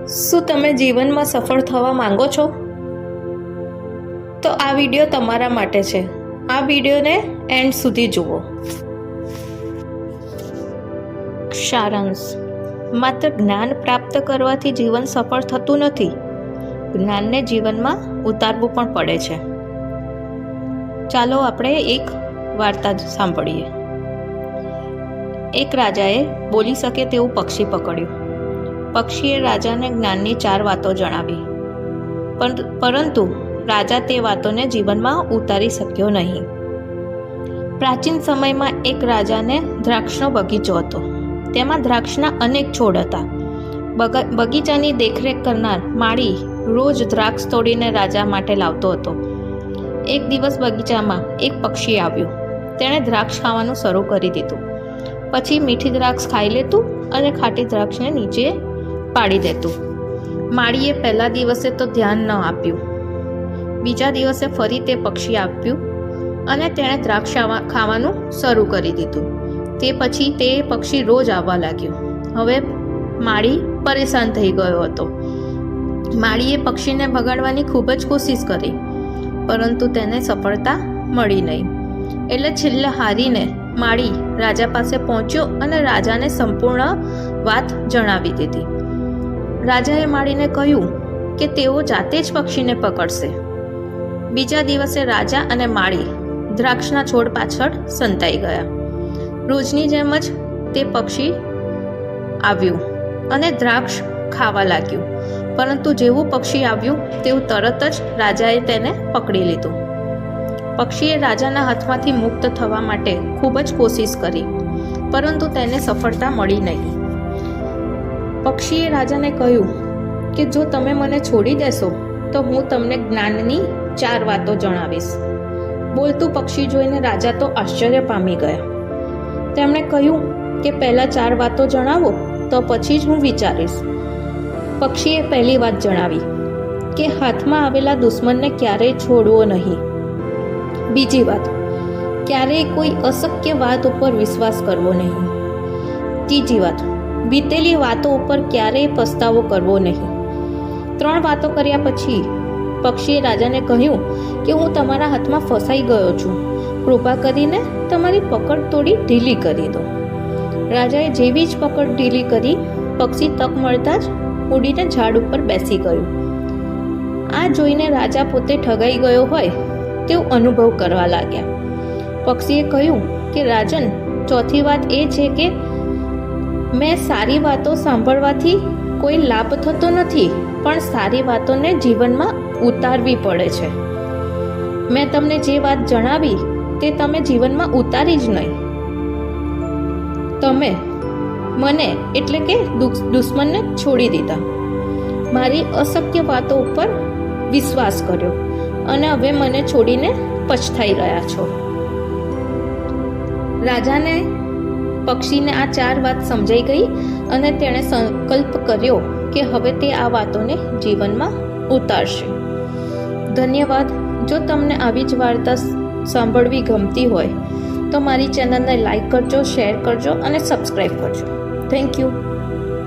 શું તમે જીવનમાં સફળ થવા માંગો છો? તો આ વિડીયો તમારા માટે છે. આ વિડીયોને એન્ડ સુધી જુઓ. સારાંશ: માત્ર જ્ઞાન પ્રાપ્ત કરવાથી જીવન સફળ થતું નથી. જ્ઞાનને જીવનમાં ઉતારવું પણ પડે છે. ચાલો આપણે એક વાર્તા સાંભળીએ. એક રાજાએ બોલી શકે તેવું પક્ષી પકડ્યું. પક્ષીએ રાજાને જ્ઞાનની 4 વાતો જણાવી, પરંતુ રાજા તે વાતોને જીવનમાં ઉતારી શક્યો નહીં. પ્રાચીન સમયમાં એક રાજાને દ્રાક્ષનો બગીચો હતો. તેમાં દ્રાક્ષના અનેક છોડ હતા. બગીચાની દેખરેખ કરનાર માળી રોજ દ્રાક્ષ તોડીને રાજા માટે લાવતો હતો. એક દિવસ બગીચામાં એક પક્ષી આવ્યું. તેણે દ્રાક્ષ ખાવાનું શરૂ કરી દીધું. પછી મીઠી દ્રાક્ષ ખાઈ લેતું અને ખાટી દ્રાક્ષને નીચે પાડી દેતું. માળીએ પહેલા દિવસે તો ધ્યાન ન આપ્યું. બીજા દિવસે ફરી તે પક્ષી આવ્યું અને તેણે દ્રાક્ષ ખાવાનું શરૂ કરી દીધું. તે પછી તે પક્ષી રોજ આવવા લાગ્યું. હવે માળી પરેશાન થઈ ગયો હતો. માળીએ પક્ષીને ભગાડવાની ખૂબ જ કોશિશ કરી, પરંતુ તેને સફળતા મળી નહીં. એટલે છેલ્લે હારીને માળી રાજા પાસે પહોંચ્યો અને રાજાને સંપૂર્ણ વાત જણાવી દીધી. રાજાએ માળીને કહ્યું કે તેઓ જાતે જ પક્ષીને પકડશે. બીજા દિવસે રાજા અને માળી દ્રાક્ષના છોડ પાછળ સંતાઈ ગયા. રોજની જેમ જ તે પક્ષી આવ્યું અને દ્રાક્ષ ખાવા લાગ્યું, પરંતુ જેવું પક્ષી આવ્યું તેવું તરત જ રાજાએ તેને પકડી લીધું. પક્ષીએ રાજાના હાથમાંથી મુક્ત થવા માટે ખૂબ જ કોશિશ કરી, પરંતુ તેને સફળતા મળી નહીં. પક્ષીએ રાજાને કહ્યું કે જો તમે મને છોડી દેશો તો હું તમને જ્ઞાનની 4 વાતો જણાવીશ. બોલતું પક્ષી જોઈને રાજા તો આશ્ચર્ય પામી ગયા. તેમણે કહ્યું કે પહેલા 4 વાતો જણાવો, તો પછી જ હું વિચારીશ. પક્ષીએ પહેલી વાત જણાવી કે હાથમાં આવેલા દુશ્મનને ક્યારેય છોડવો નહીં. બીજી વાત, ક્યારેય કોઈ અશક્ય વાત ઉપર વિશ્વાસ કરવો નહીં. ત્રીજી વાત, વીતેલી વાતો ઉપર ક્યારેય પસ્તાવો કરવો નહીં. 3 વાતો કર્યા પછી પક્ષીએ રાજાને કહ્યું કે હું તમારા હાથમાં ફસાઈ ગયો છું. કૃપા કરીને તમારી પકડ થોડી ઢીલી કરી દો. રાજાએ જેવી જ પકડ ઢીલી કરી, પક્ષી તક મળતા જ ઉડીને ઝાડ ઉપર બેસી ગયું. આ જોઈને રાજા પોતે ઠગાઈ ગયો હોય તેવો અનુભવ કરવા લાગ્યા. પક્ષીએ કહ્યું કે રાજન, ચોથી વાત એ છે કે મેં સારી વાતો સાંભળવાથી કોઈ લાભ થતો નથી, પણ સારી વાતોને જીવનમાં ઉતારવી પડે છે. મેં તમને જે વાત જણાવી તે તમે જીવનમાં ઉતારી જ નહીં. તમે મને એટલે કે દુશ્મનને છોડી દીધા, મારી અશક્ય વાતો ઉપર વિશ્વાસ કર્યો અને હવે મને છોડીને પછતાઈ રહ્યા છો. રાજાને પક્ષીને આ 4 વાત સમજાઈ ગઈ અને તેણે સંકલ્પ કર્યો કે હવે તે આ વાતોને જીવનમાં ઉતારશે. ધન્યવાદ. જો તમને આવી જ વાર્તા સાંભળવી ગમતી હોય તો મારી ચેનલને લાઈક કરજો, શેર કરજો અને સબસ્ક્રાઈબ કરજો. Thank you.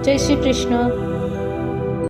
જય શ્રી કૃષ્ણ.